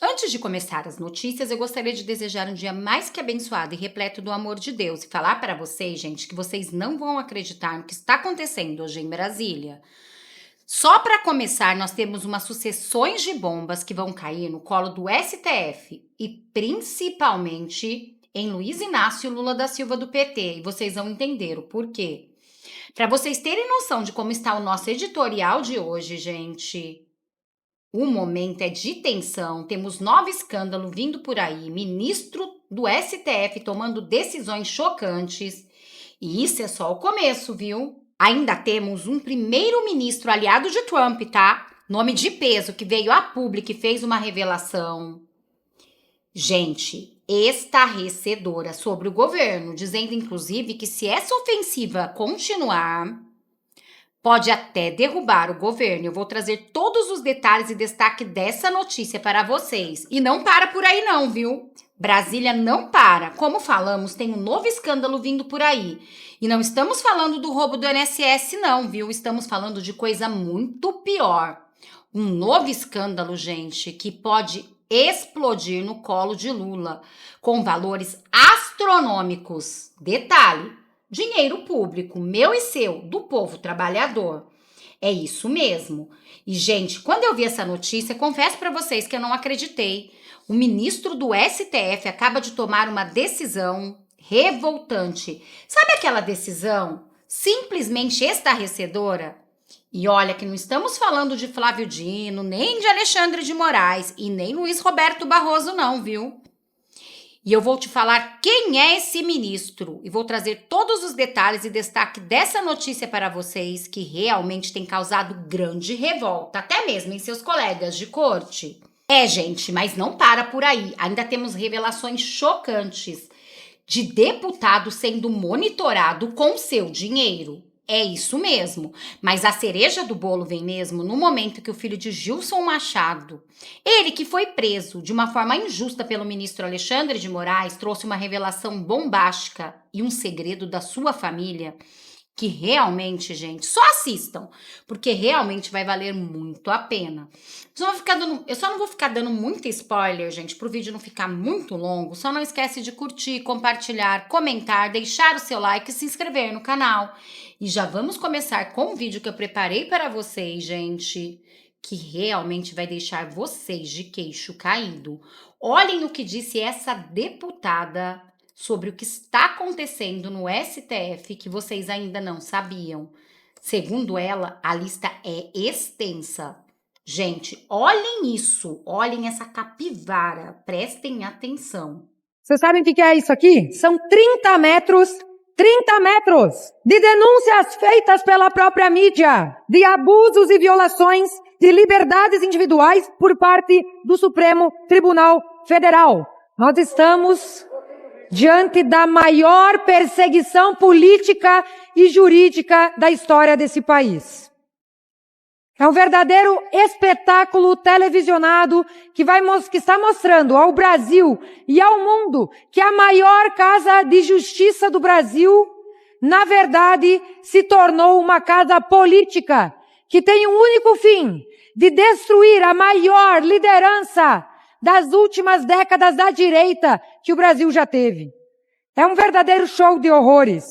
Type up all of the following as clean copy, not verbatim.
Antes de começar as notícias, eu gostaria de desejar um dia mais que abençoado e repleto do amor de Deus e falar para vocês, gente, que vocês não vão acreditar no que está acontecendo hoje em Brasília. Só para começar, nós temos umas sucessões de bombas que vão cair no colo do STF e principalmente em Luiz Inácio Lula da Silva do PT. E vocês vão entender o porquê. Para vocês terem noção de como está o nosso editorial de hoje, gente. O momento é de tensão, temos novo escândalo vindo por aí, ministro do STF tomando decisões chocantes. E isso é só o começo, viu? Ainda temos um primeiro-ministro aliado de Trump, tá? Nome de peso, que veio a público e fez uma revelação. Gente, estarrecedora sobre o governo, dizendo inclusive que se essa ofensiva continuar, pode até derrubar o governo. Eu vou trazer todos os detalhes e destaque dessa notícia para vocês. E não para por aí não, viu? Brasília não para. Como falamos, tem um novo escândalo vindo por aí. E não estamos falando do roubo do INSS não, viu? Estamos falando de coisa muito pior. Um novo escândalo, gente, que pode explodir no colo de Lula, com valores astronômicos. Detalhe: dinheiro público, meu e seu, do povo trabalhador. É isso mesmo. E, gente, quando eu vi essa notícia, confesso para vocês que eu não acreditei. O ministro do STF acaba de tomar uma decisão revoltante. Sabe aquela decisão simplesmente estarrecedora? E olha que não estamos falando de Flávio Dino, nem de Alexandre de Moraes e nem Luiz Roberto Barroso não, viu? E eu vou te falar quem é esse ministro e vou trazer todos os detalhes e destaque dessa notícia para vocês que realmente tem causado grande revolta, até mesmo em seus colegas de corte. É, gente, mas não para por aí. Ainda temos revelações chocantes de deputado sendo monitorado com seu dinheiro. É isso mesmo, mas a cereja do bolo vem mesmo no momento que o filho de Gilson Machado, ele que foi preso de uma forma injusta pelo ministro Alexandre de Moraes, trouxe uma revelação bombástica e um segredo da sua família que realmente, gente, só assistam, porque realmente vai valer muito a pena. Eu só não vou ficar dando muito spoiler, gente, para o vídeo não ficar muito longo. Só não esquece de curtir, compartilhar, comentar, deixar o seu like e se inscrever no canal. E já vamos começar com um vídeo que eu preparei para vocês, gente, que realmente vai deixar vocês de queixo caído. Olhem o que disse essa deputada sobre o que está acontecendo no STF que vocês ainda não sabiam. Segundo ela, a lista é extensa. Gente, olhem isso, olhem essa capivara, prestem atenção. Vocês sabem o que é isso aqui? São 30 metros de denúncias feitas pela própria mídia, de abusos e violações de liberdades individuais por parte do Supremo Tribunal Federal. Nós estamos diante da maior perseguição política e jurídica da história desse país. É um verdadeiro espetáculo televisionado que está mostrando ao Brasil e ao mundo que a maior casa de justiça do Brasil, na verdade, se tornou uma casa política que tem um único fim, de destruir a maior liderança das últimas décadas da direita que o Brasil já teve. É um verdadeiro show de horrores.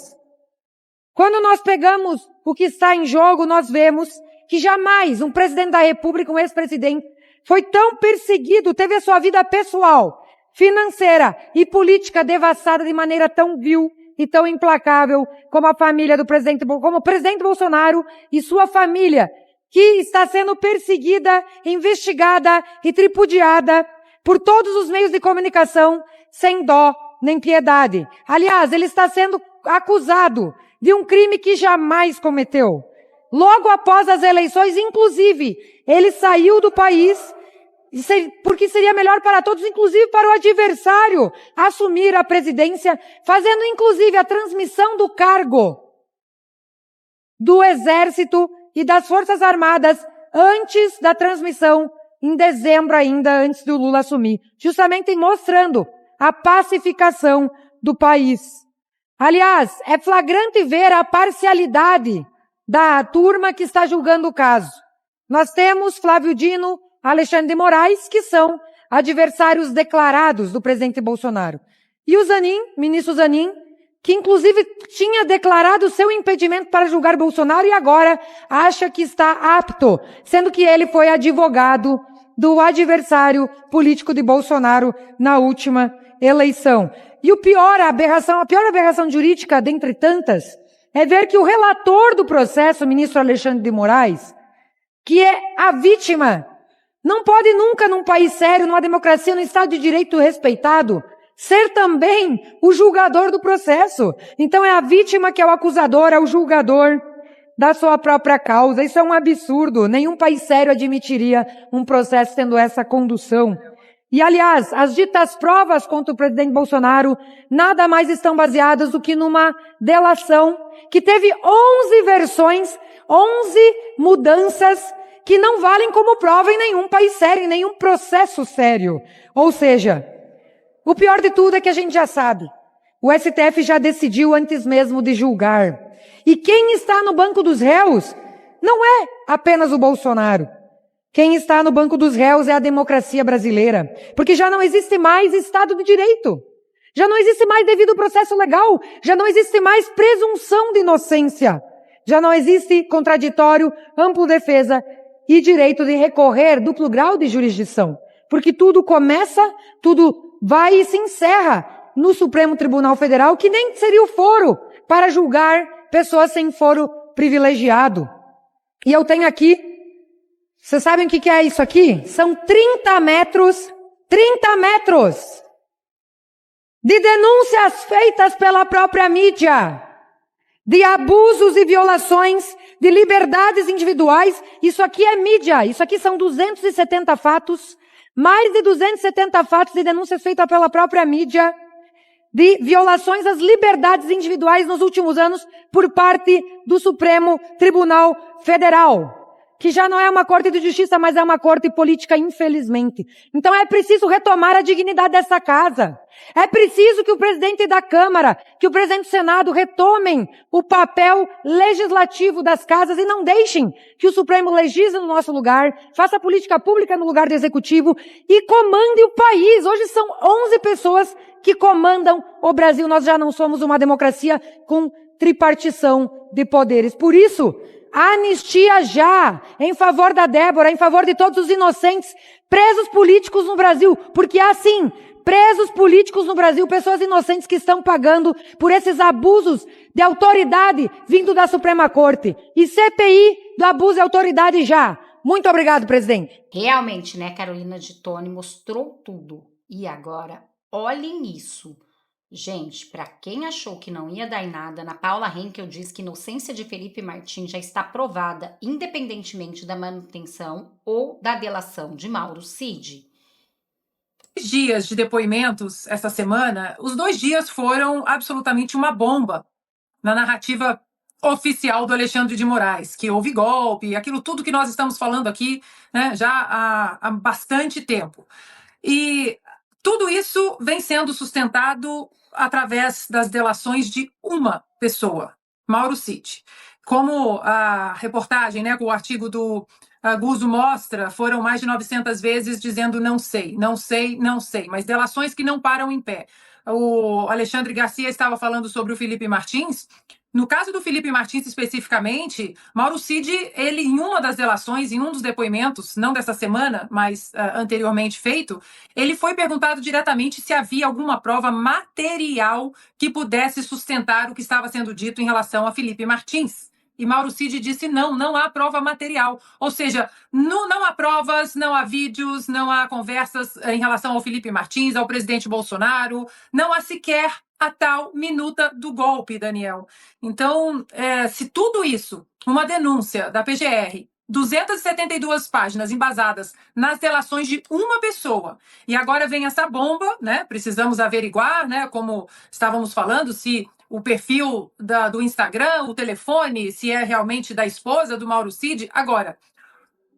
Quando nós pegamos o que está em jogo, nós vemos que jamais um presidente da República, um ex-presidente, foi tão perseguido, teve a sua vida pessoal, financeira e política devastada de maneira tão vil e tão implacável como a família do presidente, como o presidente Bolsonaro e sua família, que está sendo perseguida, investigada e tripudiada por todos os meios de comunicação, sem dó nem piedade. Aliás, ele está sendo acusado de um crime que jamais cometeu. Logo após as eleições, inclusive, ele saiu do país porque seria melhor para todos, inclusive para o adversário, assumir a presidência, fazendo inclusive a transmissão do cargo do Exército e das Forças Armadas antes da transmissão, em dezembro ainda, antes do Lula assumir, justamente mostrando a pacificação do país. Aliás, é flagrante ver a parcialidade da turma que está julgando o caso. Nós temos Flávio Dino, Alexandre de Moraes, que são adversários declarados do presidente Bolsonaro. E o Zanin, ministro Zanin, que inclusive tinha declarado seu impedimento para julgar Bolsonaro e agora acha que está apto, sendo que ele foi advogado do adversário político de Bolsonaro na última eleição. E a pior aberração jurídica, dentre tantas, é ver que o relator do processo, o ministro Alexandre de Moraes, que é a vítima, não pode nunca, num país sério, numa democracia, num Estado de Direito respeitado, ser também o julgador do processo. Então é a vítima que é o acusador, é o julgador da sua própria causa. Isso é um absurdo. Nenhum país sério admitiria um processo tendo essa condução. E, aliás, as ditas provas contra o presidente Bolsonaro nada mais estão baseadas do que numa delação que teve 11 versões, 11 mudanças que não valem como prova em nenhum país sério, em nenhum processo sério. Ou seja, o pior de tudo é que a gente já sabe. O STF já decidiu antes mesmo de julgar. E quem está no banco dos réus não é apenas o Bolsonaro. Quem está no banco dos réus é a democracia brasileira. Porque já não existe mais Estado de Direito. Já não existe mais devido processo legal. Já não existe mais presunção de inocência. Já não existe contraditório, ampla defesa e direito de recorrer duplo grau de jurisdição. Porque tudo começa, tudo vai e se encerra no Supremo Tribunal Federal, que nem seria o foro para julgar pessoas sem foro privilegiado. E eu tenho aqui, vocês sabem o que é isso aqui? São 30 metros de denúncias feitas pela própria mídia, de abusos e violações de liberdades individuais. Isso aqui é mídia, isso aqui são 270 fatos, mais de 270 fatos de denúncias feitas pela própria mídia, de violações às liberdades individuais nos últimos anos por parte do Supremo Tribunal Federal, que já não é uma corte de justiça, mas é uma corte política, infelizmente. Então é preciso retomar a dignidade dessa casa. É preciso que o presidente da Câmara, que o presidente do Senado retomem o papel legislativo das casas e não deixem que o Supremo legisle no nosso lugar, faça política pública no lugar do Executivo e comande o país. Hoje são 11 pessoas que comandam o Brasil. Nós já não somos uma democracia com tripartição de poderes. Por isso, anistia já, em favor da Débora, em favor de todos os inocentes, presos políticos no Brasil, porque há sim, presos políticos no Brasil, pessoas inocentes que estão pagando por esses abusos de autoridade vindo da Suprema Corte. E CPI do abuso de autoridade já. Muito obrigado, presidente. Realmente, né, Carolina de Tone mostrou tudo. E agora, olhem isso. Gente, para quem achou que não ia dar em nada, Ana Paula Henkel diz que a inocência de Felipe Martins já está provada, independentemente da manutenção ou da delação de Mauro Cid. Dias de depoimentos essa semana, os 2 dias foram absolutamente uma bomba na narrativa oficial do Alexandre de Moraes, que houve golpe, aquilo tudo que nós estamos falando aqui, né, já há bastante tempo. E tudo isso vem sendo sustentado através das delações de uma pessoa, Mauro Cid. Como a reportagem, né, com o artigo do Guzzo mostra, foram mais de 900 vezes dizendo não sei, não sei, não sei, mas delações que não param em pé. O Alexandre Garcia estava falando sobre o Felipe Martins. No caso do Felipe Martins especificamente, Mauro Cid, ele em uma das delações, em um dos depoimentos, não dessa semana, mas anteriormente feito, ele foi perguntado diretamente se havia alguma prova material que pudesse sustentar o que estava sendo dito em relação a Felipe Martins. E Mauro Cid disse não há prova material. Ou seja, não há provas, não há vídeos, não há conversas em relação ao Felipe Martins, ao presidente Bolsonaro, não há sequer a tal minuta do golpe, Daniel. Então, se tudo isso, uma denúncia da PGR, 272 páginas embasadas nas delações de uma pessoa, e agora vem essa bomba, né? Precisamos averiguar, né? Como estávamos falando, se o perfil do Instagram, o telefone, se é realmente da esposa do Mauro Cid. Agora,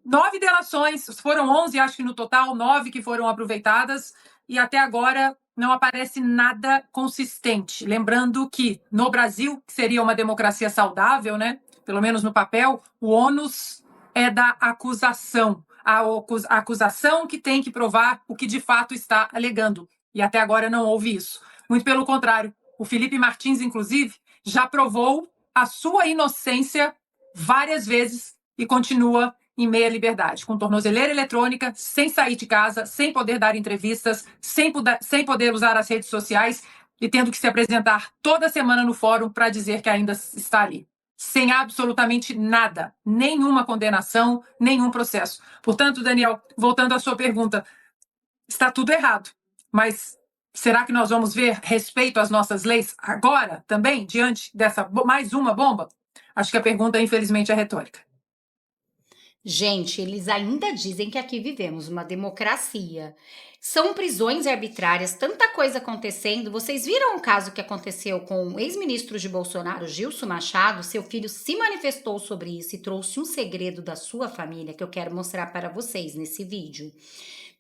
9 delações, foram 11, acho que no total, 9 que foram aproveitadas, e até agora não aparece nada consistente. Lembrando que no Brasil, que seria uma democracia saudável, né? Pelo menos no papel, o ônus é da acusação. a acusação que tem que provar o que de fato está alegando. E até agora não houve isso. Muito pelo contrário. O Felipe Martins, inclusive, já provou a sua inocência várias vezes e continua em meia liberdade, com tornozeleira eletrônica, sem sair de casa, sem poder dar entrevistas, sem poder usar as redes sociais e tendo que se apresentar toda semana no fórum para dizer que ainda está ali. Sem absolutamente nada, nenhuma condenação, nenhum processo. Portanto, Daniel, voltando à sua pergunta, está tudo errado, mas será que nós vamos ver respeito às nossas leis agora também, diante dessa mais uma bomba? Acho que a pergunta, infelizmente, é retórica. Gente, eles ainda dizem que aqui vivemos uma democracia. São prisões arbitrárias, tanta coisa acontecendo. Vocês viram o caso que aconteceu com o ex-ministro de Bolsonaro, Gilson Machado? Seu filho se manifestou sobre isso e trouxe um segredo da sua família que eu quero mostrar para vocês nesse vídeo.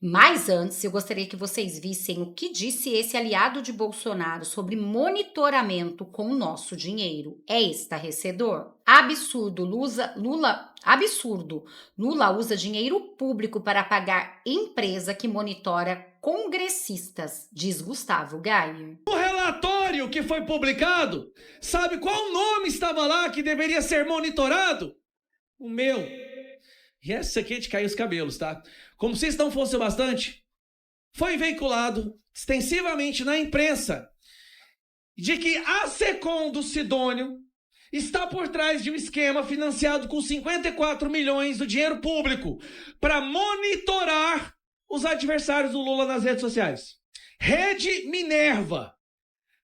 Mas antes, eu gostaria que vocês vissem o que disse esse aliado de Bolsonaro sobre monitoramento com o nosso dinheiro. É estarrecedor? Absurdo, absurdo. Lula usa dinheiro público para pagar empresa que monitora congressistas, diz Gustavo Gayer. O relatório que foi publicado, sabe qual nome estava lá que deveria ser monitorado? O meu. E essa aqui é de cair os cabelos, tá? Como se isso não fosse o bastante, foi veiculado extensivamente na imprensa de que a Secom do Sidônio está por trás de um esquema financiado com 54 milhões do dinheiro público para monitorar os adversários do Lula nas redes sociais. Rede Minerva,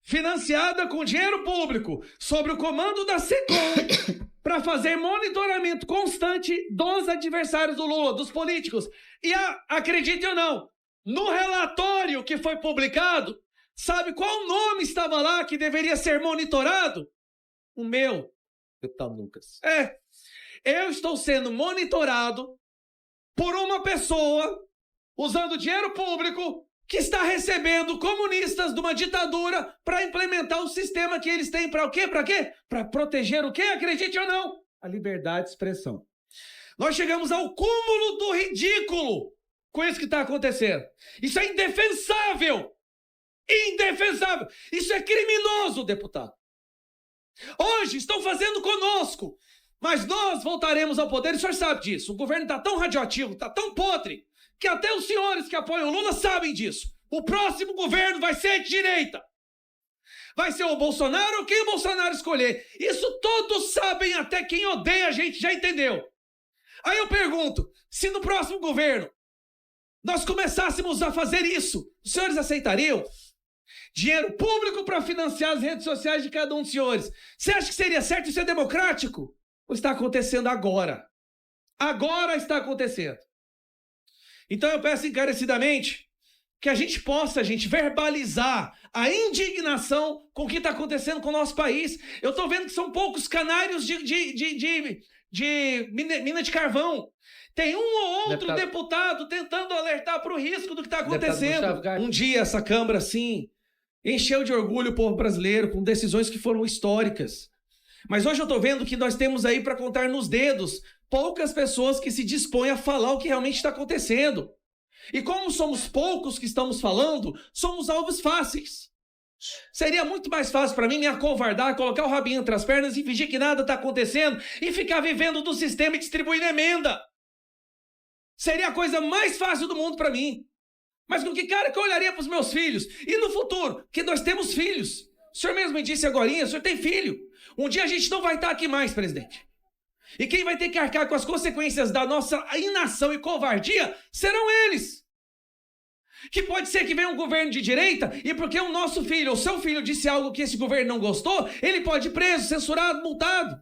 financiada com dinheiro público, sob o comando da Secom, para fazer monitoramento constante dos adversários do Lula, dos políticos. E acredite ou não, no relatório que foi publicado, sabe qual nome estava lá que deveria ser monitorado? O meu, deputado Lucas. Eu estou sendo monitorado por uma pessoa usando dinheiro público que está recebendo comunistas de uma ditadura para implementar o sistema que eles têm para o quê? Para quê? Para proteger o quê? Acredite ou não? A liberdade de expressão. Nós chegamos ao cúmulo do ridículo com isso que está acontecendo. Isso é indefensável. Indefensável. Isso é criminoso, deputado. Hoje estão fazendo conosco, mas nós voltaremos ao poder e o senhor sabe disso. O governo está tão radioativo, está tão podre, que até os senhores que apoiam o Lula sabem disso. O próximo governo vai ser de direita. Vai ser o Bolsonaro ou quem o Bolsonaro escolher. Isso todos sabem, até quem odeia a gente já entendeu. Aí eu pergunto, se no próximo governo nós começássemos a fazer isso, os senhores aceitariam? Dinheiro público para financiar as redes sociais de cada um dos senhores. Você acha que seria certo isso é democrático? Ou está acontecendo agora? Agora está acontecendo. Então eu peço encarecidamente que a gente possa, verbalizar a indignação com o que está acontecendo com o nosso país. Eu estou vendo que são poucos canários de mina de carvão. Tem um ou outro deputado tentando alertar para o risco do que está acontecendo. Um dia essa Câmara, assim, encheu de orgulho o povo brasileiro com decisões que foram históricas. Mas hoje eu estou vendo que nós temos aí para contar nos dedos poucas pessoas que se dispõem a falar o que realmente está acontecendo. E como somos poucos que estamos falando, somos alvos fáceis. Seria muito mais fácil para mim me acovardar, colocar o rabinho entre as pernas e fingir que nada está acontecendo e ficar vivendo do sistema e distribuindo emenda. Seria a coisa mais fácil do mundo para mim. Mas com que cara que eu olharia para os meus filhos? E no futuro? Porque nós temos filhos. O senhor mesmo me disse agorinha, o senhor tem filho. Um dia a gente não vai estar aqui mais, presidente. E quem vai ter que arcar com as consequências da nossa inação e covardia serão eles. Que pode ser que venha um governo de direita e porque o nosso filho ou seu filho disse algo que esse governo não gostou, ele pode ir preso, censurado, multado.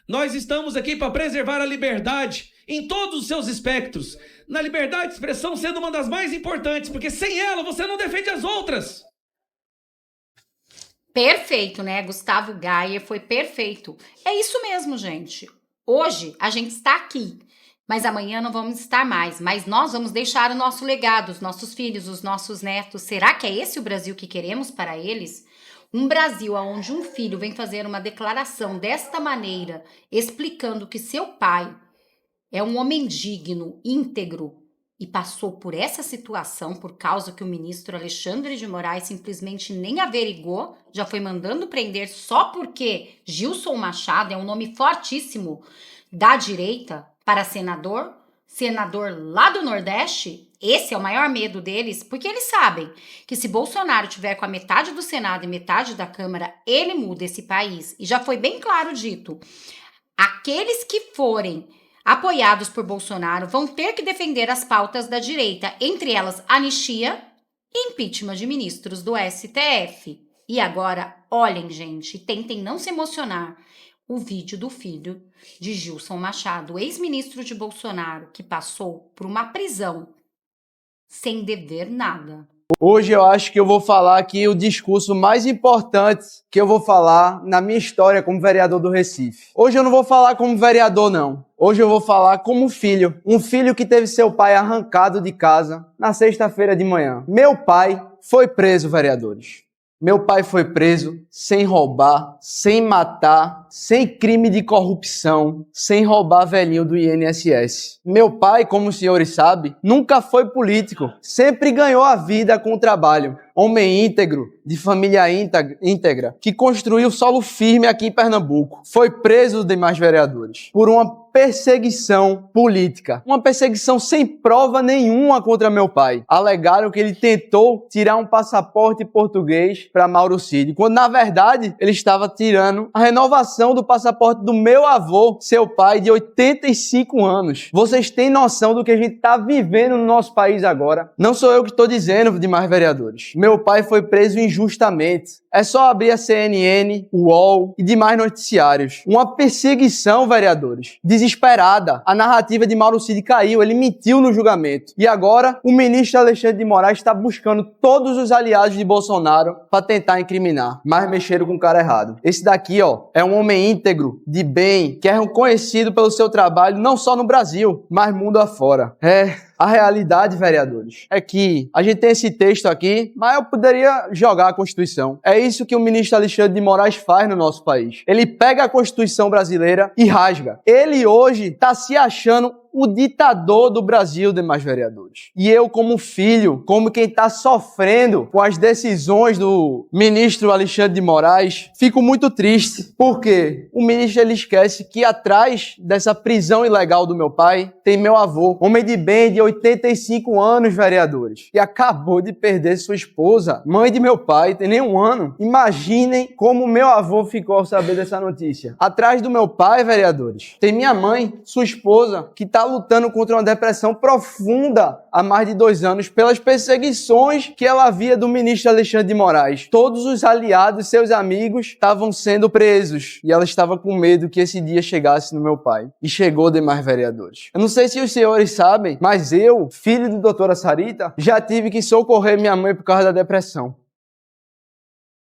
Nós estamos aqui para preservar a liberdade em todos os seus espectros. Na liberdade de expressão sendo uma das mais importantes, porque sem ela você não defende as outras. Perfeito, né? Gustavo Gayer foi perfeito. É isso mesmo, gente. Hoje a gente está aqui, mas amanhã não vamos estar mais. Mas nós vamos deixar o nosso legado, os nossos filhos, os nossos netos. Será que é esse o Brasil que queremos para eles? Um Brasil onde um filho vem fazer uma declaração desta maneira, explicando que seu pai É um homem digno, íntegro, e passou por essa situação por causa que o ministro Alexandre de Moraes simplesmente nem averigou, já foi mandando prender só porque Gilson Machado é um nome fortíssimo da direita para senador lá do Nordeste. Esse é o maior medo deles, porque eles sabem que se Bolsonaro tiver com a metade do Senado e metade da Câmara, ele muda esse país. E já foi bem claro dito, aqueles que forem apoiados por Bolsonaro vão ter que defender as pautas da direita, entre elas anistia e impeachment de ministros do STF. E agora, olhem, gente, tentem não se emocionar. O vídeo do filho de Gilson Machado, ex-ministro de Bolsonaro, que passou por uma prisão sem dever nada. Hoje eu acho que eu vou falar aqui o discurso mais importante que eu vou falar na minha história como vereador do Recife. Hoje eu não vou falar como vereador, não. Hoje eu vou falar como filho. Um filho que teve seu pai arrancado de casa na sexta-feira de manhã. Meu pai foi preso, vereadores. Meu pai foi preso sem roubar, sem matar, sem crime de corrupção, sem roubar velhinho do INSS. Meu pai, como os senhores sabem, nunca foi político, sempre ganhou a vida com o trabalho. Homem íntegro, de família íntegra, que construiu solo firme aqui em Pernambuco. Foi preso, demais vereadores, por uma perseguição política. Uma perseguição sem prova nenhuma contra meu pai. Alegaram que ele tentou tirar um passaporte português para Mauro Cid, quando na verdade ele estava tirando a renovação do passaporte do meu avô, seu pai, de 85 anos. Vocês têm noção do que a gente está vivendo no nosso país agora? Não sou eu que estou dizendo, demais vereadores. Meu pai foi preso injustamente. É só abrir a CNN, o UOL e demais noticiários. Uma perseguição, vereadores, desesperada. A narrativa de Mauro Cid caiu, ele mentiu no julgamento. E agora, o ministro Alexandre de Moraes está buscando todos os aliados de Bolsonaro para tentar incriminar. Mas mexeram com o cara errado. Esse daqui, é um homem íntegro, de bem, que é reconhecido pelo seu trabalho não só no Brasil, mas mundo afora. A realidade, vereadores, é que a gente tem esse texto aqui, mas eu poderia jogar a Constituição. É isso que o ministro Alexandre de Moraes faz no nosso país. Ele pega a Constituição brasileira e rasga. Ele hoje está se achando o ditador do Brasil, demais vereadores. E eu, como filho, como quem está sofrendo com as decisões do ministro Alexandre de Moraes, fico muito triste, porque o ministro ele esquece que atrás dessa prisão ilegal do meu pai tem meu avô, homem de bem de 85 anos, vereadores, que acabou de perder sua esposa, mãe de meu pai, tem nem um ano. Imaginem como meu avô ficou ao saber dessa notícia. Atrás do meu pai, vereadores, tem minha mãe, sua esposa, que está lutando contra uma depressão profunda há mais de 2 anos pelas perseguições que ela havia do ministro Alexandre de Moraes. Todos os aliados, seus amigos, estavam sendo presos e ela estava com medo que esse dia chegasse no meu pai. E chegou, demais vereadores. Eu não sei se os senhores sabem, mas eu, filho de doutora Sarita, já tive que socorrer minha mãe por causa da depressão.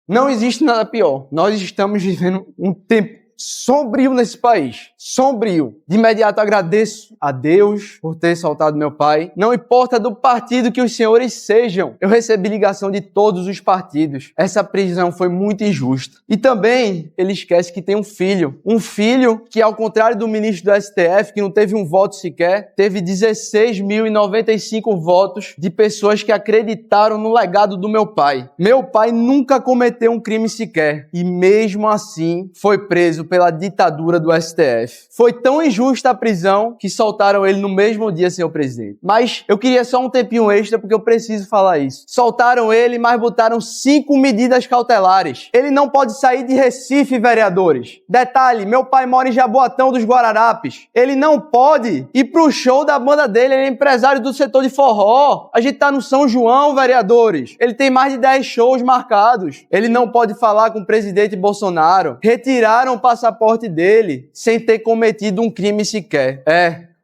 Não existe nada pior. Nós estamos vivendo um tempo sombrio nesse país. Sombrio. De imediato agradeço a Deus por ter soltado meu pai. Não importa do partido que os senhores sejam. Eu recebi ligação de todos os partidos. Essa prisão foi muito injusta. E também ele esquece que tem um filho. Um filho que, ao contrário do ministro do STF, que não teve um voto sequer, teve 16.095 votos de pessoas que acreditaram no legado do meu pai. Meu pai nunca cometeu um crime sequer. E mesmo assim foi preso pela ditadura do STF. Foi tão injusta a prisão que soltaram ele no mesmo dia, senhor presidente. Mas eu queria só um tempinho extra porque eu preciso falar isso. Soltaram ele, mas botaram 5 medidas cautelares. Ele não pode sair de Recife, vereadores. Detalhe, meu pai mora em Jaboatão dos Guararapes. Ele não pode ir pro show da banda dele, ele é empresário do setor de forró. A gente tá no São João, vereadores. Ele tem mais de 10 shows marcados. Ele não pode falar com o presidente Bolsonaro. Retiraram o passaporte dele sem ter cometido um crime sequer.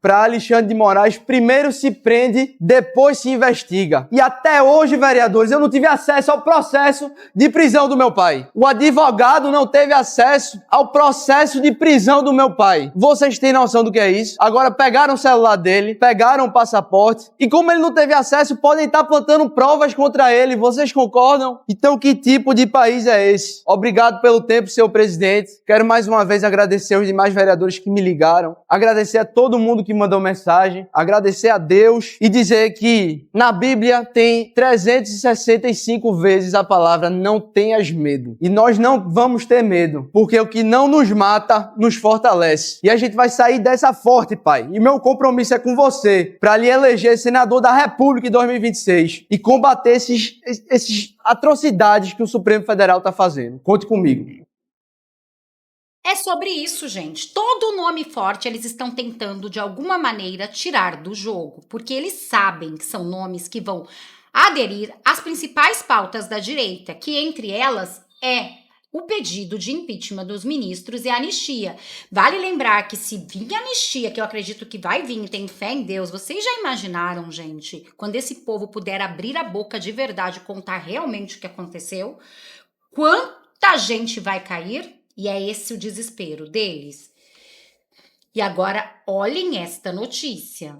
Para Alexandre de Moraes, primeiro se prende, depois se investiga. E até hoje, vereadores, eu não tive acesso ao processo de prisão do meu pai. O advogado não teve acesso ao processo de prisão do meu pai. Vocês têm noção do que é isso? Agora pegaram o celular dele, pegaram o passaporte, e como ele não teve acesso, podem estar plantando provas contra ele. Vocês concordam? Então, que tipo de país é esse? Obrigado pelo tempo, senhor presidente. Quero mais uma vez agradecer aos demais vereadores que me ligaram. Agradecer a todo mundo que que mandou mensagem, agradecer a Deus e dizer que na Bíblia tem 365 vezes a palavra não tenhas medo. E nós não vamos ter medo, porque o que não nos mata nos fortalece. E a gente vai sair dessa forte, Pai. E meu compromisso é com você, para lhe eleger senador da República em 2026 e combater esses atrocidades que o Supremo Federal está fazendo. Conte comigo. É sobre isso, gente. Todo nome forte eles estão tentando, de alguma maneira, tirar do jogo, porque eles sabem que são nomes que vão aderir às principais pautas da direita, que entre elas é o pedido de impeachment dos ministros e a anistia. Vale lembrar que se vir a anistia, que eu acredito que vai vir e tenho fé em Deus, vocês já imaginaram, gente, quando esse povo puder abrir a boca de verdade e contar realmente o que aconteceu, quanta gente vai cair? E é esse o desespero deles. E agora, olhem esta notícia.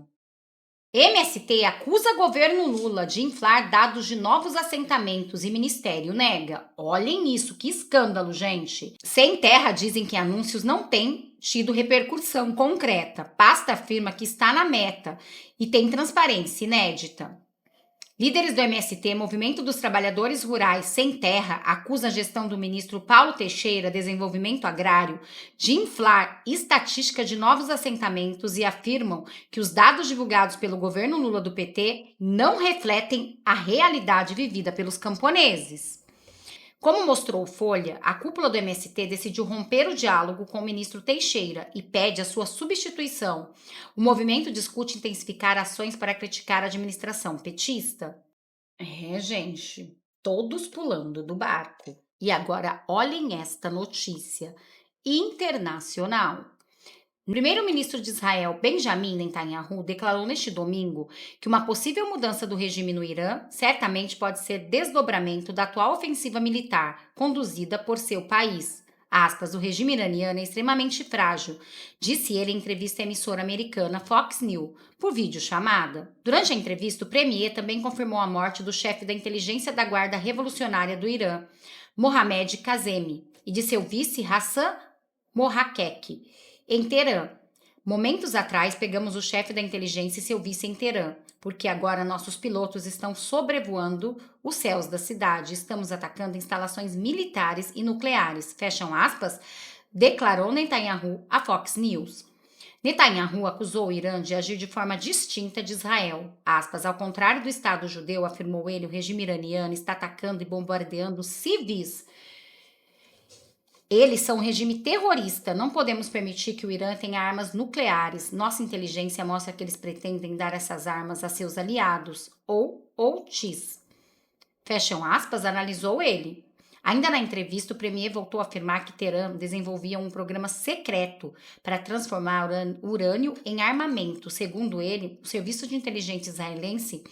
MST acusa governo Lula de inflar dados de novos assentamentos e ministério nega. Olhem isso, que escândalo, gente. Sem Terra dizem que anúncios não têm tido repercussão concreta. Pasta afirma que está na meta e tem transparência inédita. Líderes do MST, Movimento dos Trabalhadores Rurais Sem Terra, acusa a gestão do ministro Paulo Teixeira, Desenvolvimento Agrário, de inflar estatística de novos assentamentos e afirmam que os dados divulgados pelo governo Lula do PT não refletem a realidade vivida pelos camponeses. Como mostrou Folha, a cúpula do MST decidiu romper o diálogo com o ministro Teixeira e pede a sua substituição. O movimento discute intensificar ações para criticar a administração petista. Gente, todos pulando do barco. E agora olhem esta notícia internacional. O primeiro-ministro de Israel, Benjamin Netanyahu, declarou neste domingo que uma possível mudança do regime no Irã certamente pode ser desdobramento da atual ofensiva militar conduzida por seu país. Aspas, o regime iraniano é extremamente frágil, disse ele em entrevista à emissora americana Fox News, por videochamada. Durante a entrevista, o premier também confirmou a morte do chefe da inteligência da Guarda Revolucionária do Irã, Mohammad Kazemi, e de seu vice Hassan Mohaqqaqi, em Teherã. Momentos atrás, pegamos o chefe da inteligência e seu vice em Teherã, porque agora nossos pilotos estão sobrevoando os céus da cidade. Estamos atacando instalações militares e nucleares. Fecham aspas, declarou Netanyahu à Fox News. Netanyahu acusou o Irã de agir de forma distinta de Israel. Aspas, ao contrário do Estado judeu, afirmou ele, o regime iraniano está atacando e bombardeando civis. Eles são um regime terrorista. Não podemos permitir que o Irã tenha armas nucleares. Nossa inteligência mostra que eles pretendem dar essas armas a seus aliados, ou outis. Fecham aspas, analisou ele. Ainda na entrevista, o premier voltou a afirmar que Teherã desenvolvia um programa secreto para transformar urânio em armamento. Segundo ele, o serviço de inteligência israelense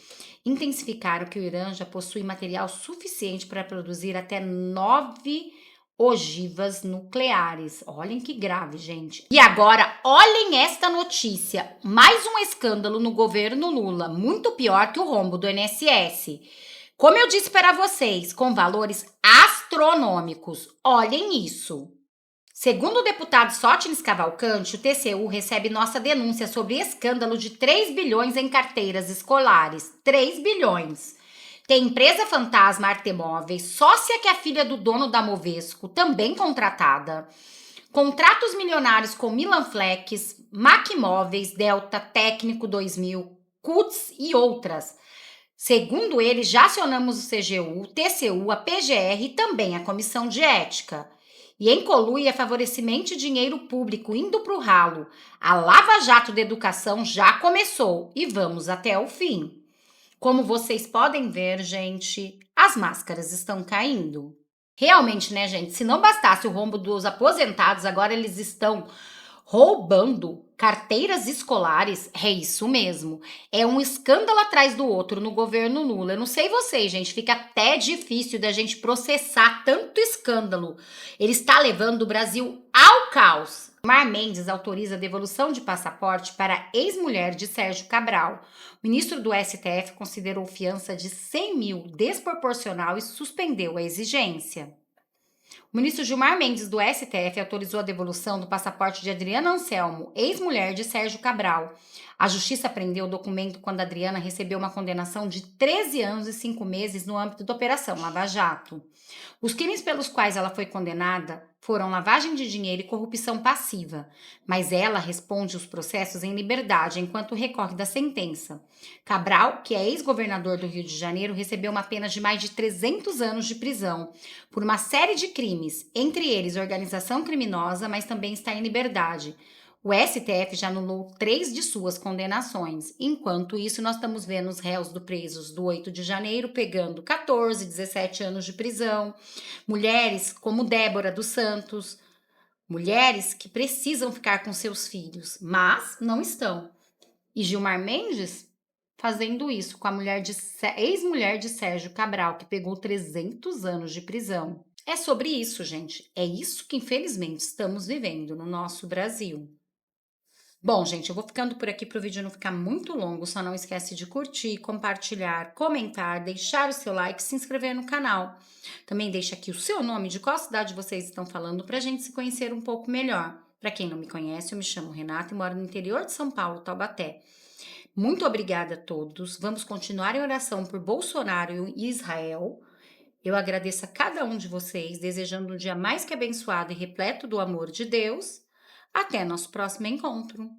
intensificaram que o Irã já possui material suficiente para produzir até 9 ogivas nucleares. Olhem que grave, gente. E agora, olhem esta notícia. Mais um escândalo no governo Lula, muito pior que o rombo do INSS. Como eu disse para vocês, com valores astronômicos. Olhem isso. Segundo o deputado Sótines Cavalcante, o TCU recebe nossa denúncia sobre escândalo de 3 bilhões em carteiras escolares. 3 bilhões. Tem empresa fantasma Artemóveis, sócia que é filha do dono da Movesco, também contratada. Contratos milionários com Milan Flex, Mac Móveis, Delta, Técnico 2000, CUTS e outras. Segundo ele, já acionamos o CGU, o TCU, a PGR e também a Comissão de Ética. E em colui é favorecimento de dinheiro público indo para o ralo. A Lava Jato da Educação já começou e vamos até o fim. Como vocês podem ver, gente, as máscaras estão caindo. Realmente, né, gente? Se não bastasse o rombo dos aposentados, agora eles estão roubando carteiras escolares. É isso mesmo. É um escândalo atrás do outro no governo Lula. Eu não sei vocês, gente, fica até difícil da gente processar tanto escândalo. Ele está levando o Brasil ao caos. Mar Mendes autoriza a devolução de passaporte para a ex-mulher de Sérgio Cabral. O ministro do STF considerou fiança de 100 mil desproporcional e suspendeu a exigência. O ministro Gilmar Mendes, do STF, autorizou a devolução do passaporte de Adriana Anselmo, ex-mulher de Sérgio Cabral. A justiça prendeu o documento quando Adriana recebeu uma condenação de 13 anos e 5 meses no âmbito da Operação Lava Jato. Os crimes pelos quais ela foi condenada foram lavagem de dinheiro e corrupção passiva, mas ela responde os processos em liberdade enquanto recorre da sentença. Cabral, que é ex-governador do Rio de Janeiro, recebeu uma pena de mais de 300 anos de prisão por uma série de crimes, entre eles organização criminosa, mas também está em liberdade. O STF já anulou 3 de suas condenações. Enquanto isso, nós estamos vendo os réus presos do 8 de janeiro pegando 14, 17 anos de prisão. Mulheres como Débora dos Santos, mulheres que precisam ficar com seus filhos, mas não estão. E Gilmar Mendes fazendo isso com a ex-mulher de Sérgio Cabral, que pegou 300 anos de prisão. É sobre isso, gente. É isso que, infelizmente, estamos vivendo no nosso Brasil. Bom, gente, eu vou ficando por aqui para o vídeo não ficar muito longo. Só não esquece de curtir, compartilhar, comentar, deixar o seu like e se inscrever no canal. Também deixa aqui o seu nome, de qual cidade vocês estão falando, para a gente se conhecer um pouco melhor. Para quem não me conhece, eu me chamo Renata e moro no interior de São Paulo, Taubaté. Muito obrigada a todos. Vamos continuar em oração por Bolsonaro e Israel. Eu agradeço a cada um de vocês, desejando um dia mais que abençoado e repleto do amor de Deus. Até nosso próximo encontro.